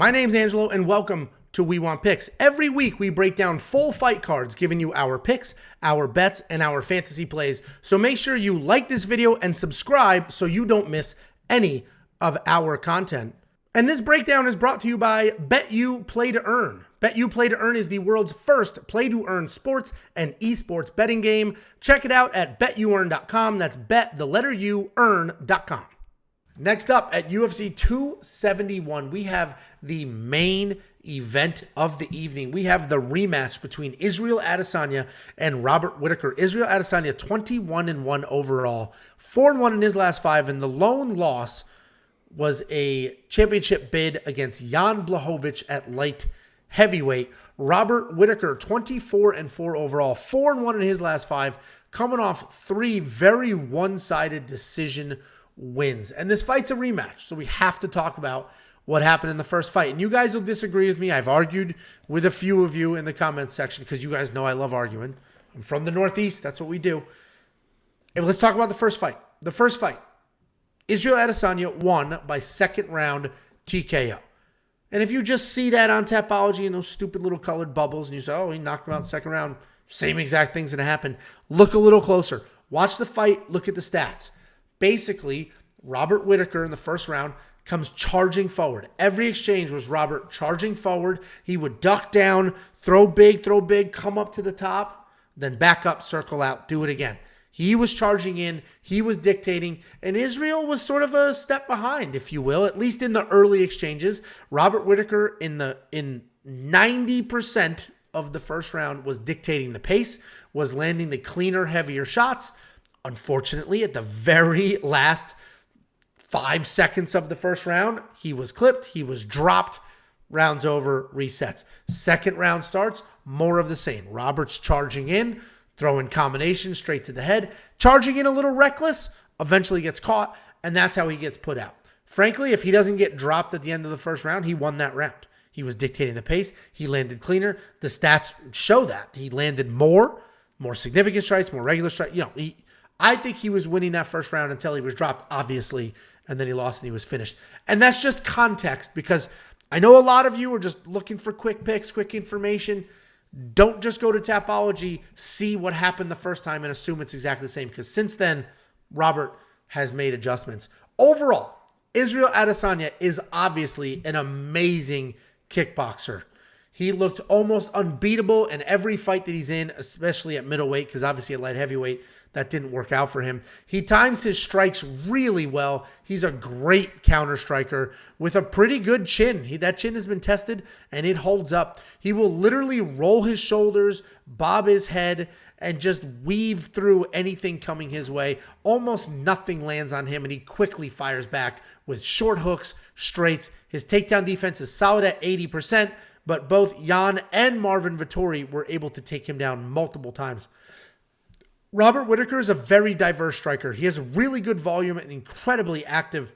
My name's Angelo, and welcome to We Want Picks. Every week, we break down full fight cards, giving you our picks, our bets, and our fantasy plays. So make sure you like this video and subscribe so you don't miss any of our content. And this breakdown is brought to you by BETU Play to Earn. BETU Play to Earn is the world's first play-to-earn sports and esports betting game. Check it out at betuearn.com. That's bet, the letter U, earn.com. Next up at UFC 271, we have the main event of the evening. We have the rematch between Israel Adesanya and Robert Whittaker. Israel Adesanya 21-1 overall, 4-1 in his last five, and the lone loss was a championship bid against Jan Blachowicz at light heavyweight. Robert Whittaker 24-4 overall, 4-1 in his last five, coming off three very one-sided decision wins. And this fight's a rematch, so we have to talk about what happened in the first fight. And you guys will disagree with me. I've argued with a few of you in the comments section because you guys know I love arguing. I'm from the Northeast. That's what we do. And let's talk about the first fight. The first fight, Israel Adesanya won by second round TKO. And if you just see that on Tapology and those stupid little colored bubbles and you say, oh, he knocked him out in the second round, same exact thing's going to happen. Look a little closer. Watch the fight. Look at the stats. Basically, Robert Whittaker in the first round comes charging forward. Every exchange was Robert charging forward. He would duck down, throw big, come up to the top, then back up, circle out, do it again. He was charging in, he was dictating, and Israel was sort of a step behind, if you will, at least in the early exchanges. Robert Whittaker in 90% of the first round was dictating the pace, was landing the cleaner, heavier shots. Unfortunately, at the very last 5 seconds of the first round, he was clipped, he was dropped, rounds over, resets. Second round starts, more of the same. Robert's charging in, throwing combinations straight to the head, charging in a little reckless, eventually gets caught, and that's how he gets put out. Frankly, if he doesn't get dropped at the end of the first round, he won that round. He was dictating the pace, he landed cleaner. The stats show that. He landed more significant strikes, more regular strikes. I think he was winning that first round until he was dropped, obviously, and then he lost and he was finished. And that's just context, because I know a lot of you are just looking for quick picks, quick information. Don't just go to Tapology, see what happened the first time, and assume it's exactly the same, because since then, Robert has made adjustments. Overall, Israel Adesanya is obviously an amazing kickboxer. He looked almost unbeatable in every fight that he's in, especially at middleweight, because obviously at light heavyweight, that didn't work out for him. He times his strikes really well. He's a great counter striker with a pretty good chin. That chin has been tested, and it holds up. He will literally roll his shoulders, bob his head, and just weave through anything coming his way. Almost nothing lands on him, and he quickly fires back with short hooks, straights. His takedown defense is solid at 80%, but both Jan and Marvin Vettori were able to take him down multiple times. Robert Whittaker is a very diverse striker. He has really good volume and incredibly active.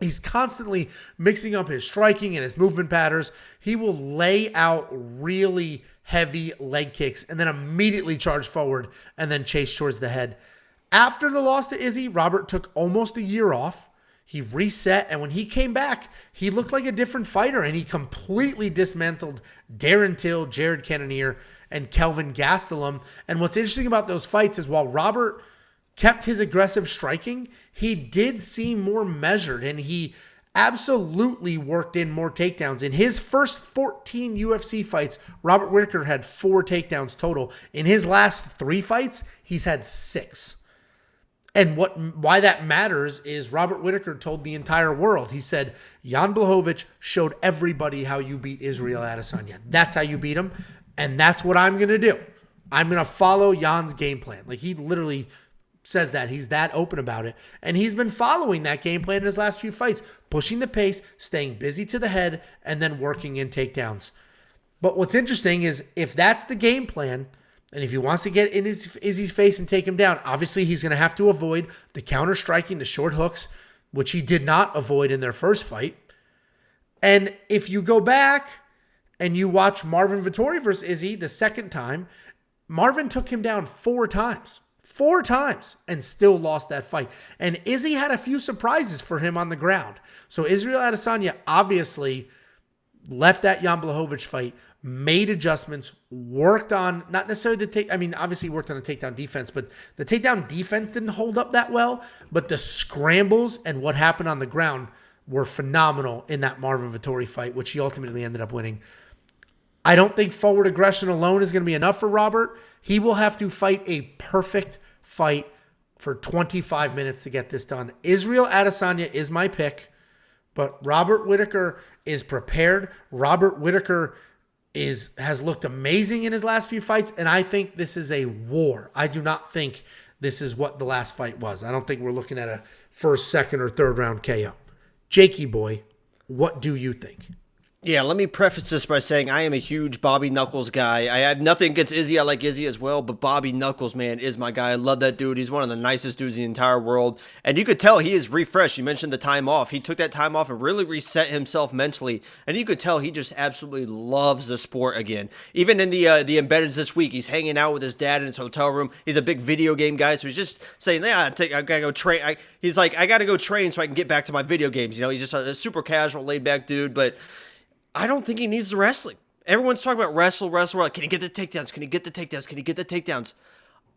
He's constantly mixing up his striking and his movement patterns. He will lay out really heavy leg kicks and then immediately charge forward and then chase towards the head. After the loss to Izzy, Robert took almost a year off. He reset, and when he came back, he looked like a different fighter, and he completely dismantled Darren Till, Jared Cannonier, and Kelvin Gastelum. And what's interesting about those fights is while Robert kept his aggressive striking, he did seem more measured, and he absolutely worked in more takedowns. In his first 14 UFC fights, Robert Whittaker had 4 takedowns total. In his last 3 fights, he's had 6. And why that matters is Robert Whittaker told the entire world. He said, Jan Blachowicz showed everybody how you beat Israel Adesanya. That's how you beat him. And that's what I'm going to do. I'm going to follow Jan's game plan. Like, he literally says that. He's that open about it. And he's been following that game plan in his last few fights, pushing the pace, staying busy to the head, and then working in takedowns. But what's interesting is if that's the game plan, and if he wants to get in Izzy's face and take him down, obviously he's going to have to avoid the counter striking, the short hooks, which he did not avoid in their first fight. And if you go back and you watch Marvin Vettori versus Izzy the second time, Marvin took him down 4 times. 4 times and still lost that fight. And Izzy had a few surprises for him on the ground. So Israel Adesanya obviously left that Jan Blachowicz fight, made adjustments, worked on, not necessarily obviously worked on the takedown defense, but the takedown defense didn't hold up that well, but the scrambles and what happened on the ground were phenomenal in that Marvin Vettori fight, which he ultimately ended up winning. I don't think forward aggression alone is going to be enough for Robert. He will have to fight a perfect fight for 25 minutes to get this done. Israel Adesanya is my pick, but Robert Whittaker is prepared. Robert Whittaker has looked amazing in his last few fights, and I think this is a war. I do not think this is what the last fight was. I don't think we're looking at a first, second, or third round KO. Jakey boy, what do you think? Yeah, let me preface this by saying I am a huge Bobby Knuckles guy. I have nothing against Izzy. I like Izzy as well, but Bobby Knuckles, man, is my guy. I love that dude. He's one of the nicest dudes in the entire world. And you could tell he is refreshed. You mentioned the time off. He took that time off and really reset himself mentally. And you could tell he just absolutely loves the sport again. Even in the embeddeds this week, he's hanging out with his dad in his hotel room. He's a big video game guy, so he's just saying, yeah, I gotta go train. He's like, I gotta go train so I can get back to my video games. You know, he's just a super casual, laid-back dude, but I don't think he needs the wrestling. Everyone's talking about wrestle. Like, can he get the takedowns? Can he get the takedowns? Can he get the takedowns?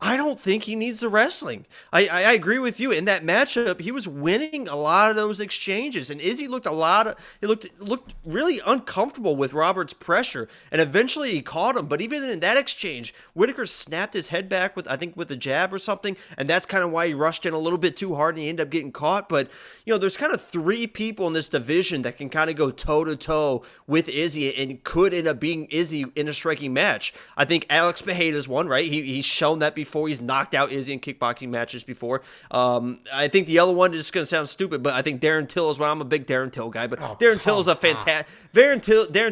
I don't think he needs the wrestling. I agree with you. In that matchup, he was winning a lot of those exchanges, and Izzy looked looked really uncomfortable with Robert's pressure, and eventually he caught him. But even in that exchange, Whittaker snapped his head back with a jab or something, and that's kind of why he rushed in a little bit too hard and he ended up getting caught. But there's kind of three people in this division that can kind of go toe to toe with Izzy and could end up being Izzy in a striking match. I think Alex Pereira's one, right? He's shown that before. He's knocked out Izzy in kickboxing matches before. I think the other one is going to sound stupid, but I think Darren Till is one. I'm a big Darren Till guy, but Darren Till is a fantastic. Darren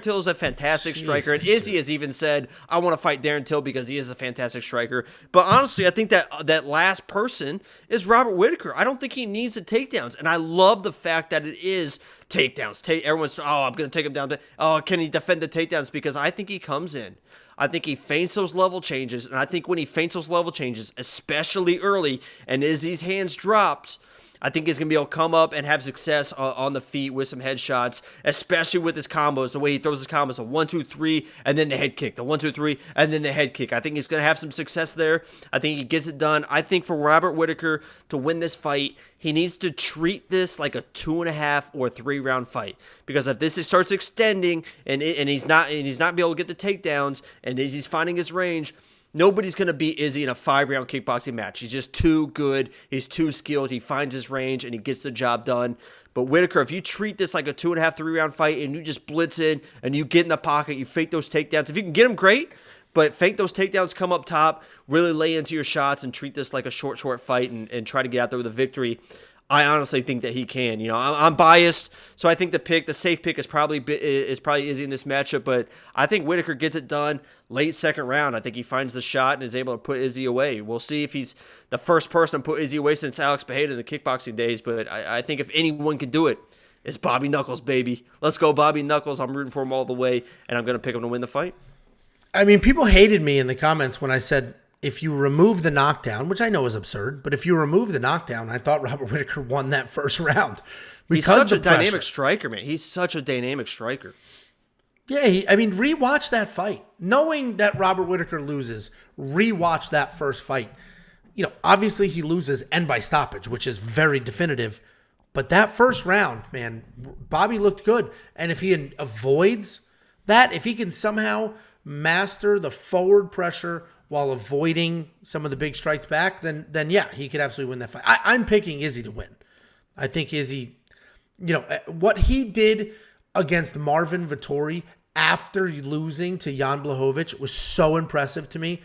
Till is a fantastic striker, and Izzy has even said, "I want to fight Darren Till because he is a fantastic striker." But honestly, I think that last person is Robert Whittaker. I don't think he needs the takedowns, and I love the fact that it is takedowns. Everyone's, I'm going to take him down. Can he defend the takedowns? Because I think he comes in. I think he feints those level changes, and I think when he feints those level changes, especially early, and Izzy's hands dropped, I think he's going to be able to come up and have success on the feet with some headshots, especially with his combos, the way he throws his combos, the 1, 2, 3, and then the head kick, the 1, 2, 3, and then the head kick. I think he's going to have some success there. I think he gets it done. I think for Robert Whittaker to win this fight, he needs to treat this like a 2.5 or 3 round fight, because if this starts extending and he's not be able to get the takedowns and he's finding his range, nobody's going to beat Izzy in a 5-round kickboxing match. He's just too good. He's too skilled. He finds his range, and he gets the job done. But Whittaker, if you treat this like a 2.5, 3-round fight, and you just blitz in, and you get in the pocket, you fake those takedowns. If you can get them, great. But fake those takedowns, come up top, really lay into your shots, and treat this like a short fight and try to get out there with a victory. I honestly think that he can. I'm biased, so I think the safe pick is probably Izzy in this matchup. But I think Whittaker gets it done late second round. I think he finds the shot and is able to put Izzy away. We'll see if he's the first person to put Izzy away since Alex Pereira in the kickboxing days. But I think if anyone can do it, it's Bobby Knuckles, baby. Let's go, Bobby Knuckles. I'm rooting for him all the way, and I'm going to pick him to win the fight. I mean, people hated me in the comments when I said, if you remove the knockdown, which I know is absurd, but if you remove the knockdown, I thought Robert Whittaker won that first round. He's such a dynamic striker, man. He's such a dynamic striker. Yeah, rewatch that fight. Knowing that Robert Whittaker loses, rewatch that first fight. Obviously he loses and by stoppage, which is very definitive. But that first round, man, Bobby looked good. And if he avoids that, if he can somehow master the forward pressure while avoiding some of the big strikes back, then yeah, he could absolutely win that fight. I'm picking Izzy to win. I think Izzy, what he did against Marvin Vettori after losing to Jan Blachowicz was so impressive to me.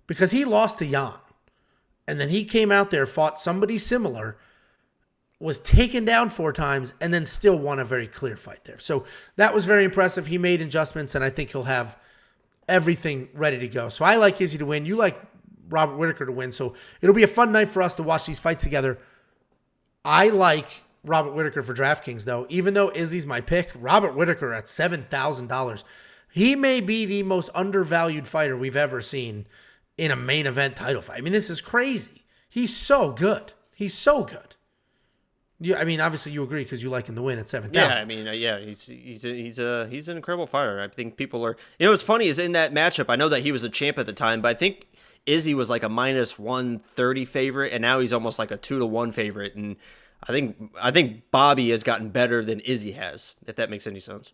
Because he lost to Jan. And then he came out there, fought somebody similar, was taken down 4 times, and then still won a very clear fight there. So that was very impressive. He made adjustments, and I think he'll have everything ready to go. So I like Izzy to win. You like Robert Whittaker to win. So it'll be a fun night for us to watch these fights together. I like Robert Whittaker for DraftKings, though. Even though Izzy's my pick, Robert Whittaker at $7,000. He may be the most undervalued fighter we've ever seen in a main event title fight. I mean, this is crazy. He's so good. Yeah, I mean, obviously you agree because you like him to win at 7,000. Yeah, I mean, yeah, he's an incredible fighter. I think people are. You know, what's funny is in that matchup. I know that he was a champ at the time, but I think Izzy was like a -130 favorite, and now he's almost like a 2-1 favorite. And I think Bobby has gotten better than Izzy has, if that makes any sense.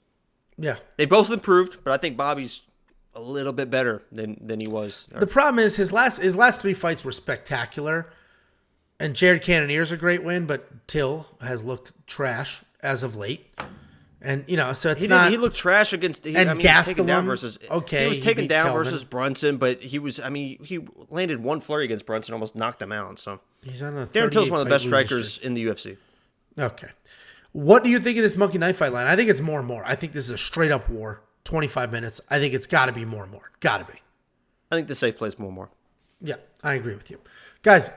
Yeah. They both improved, but I think Bobby's a little bit better than he was. The problem is his last 3 fights were spectacular. And Jared Cannonier's a great win, but Till has looked trash as of late. And, you know, so He looked trash against. He was taken down versus. Okay, he was taken down Kelvin versus Brunson, but he was. I mean, he landed one flurry against Brunson, almost knocked him out. So he's on a Darren Till's one of the best 38 fight strikers in the UFC. Okay, what do you think of this Monkey Knife Fight line? I think it's more and more. I think this is a straight up war. 25 minutes. I think it's got to be more and more. Got to be. I think the safe play is more and more. Yeah, I agree with you, guys.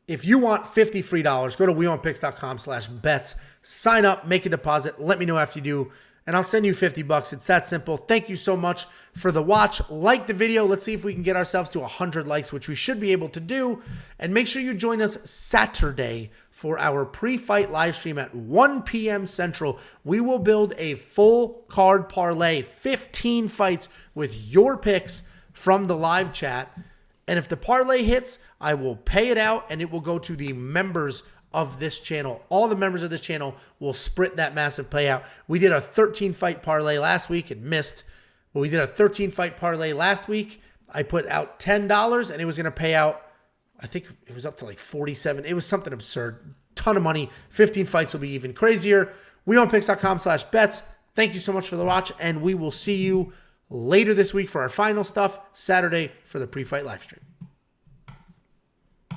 If you want $50 free, go to wewantpicks.com/bets. Sign up, make a deposit. Let me know after you do, and I'll send you $50. It's that simple. Thank you so much for the watch. Like the video. Let's see if we can get ourselves to 100 likes, which we should be able to do. And make sure you join us Saturday for our pre-fight live stream at 1 p.m. Central. We will build a full card parlay, 15 fights with your picks from the live chat. And if the parlay hits, I will pay it out and it will go to the members of this channel. All the members of this channel will split that massive payout. We did a 13-fight parlay last week and missed. But we did a 13-fight parlay last week. I put out $10 and it was going to pay out, I think it was up to like 47. It was something absurd. Ton of money. 15 fights will be even crazier. wewantpicks.com/bets. Thank you so much for the watch, and we will see you later this week for our final stuff, Saturday for the pre-fight live stream.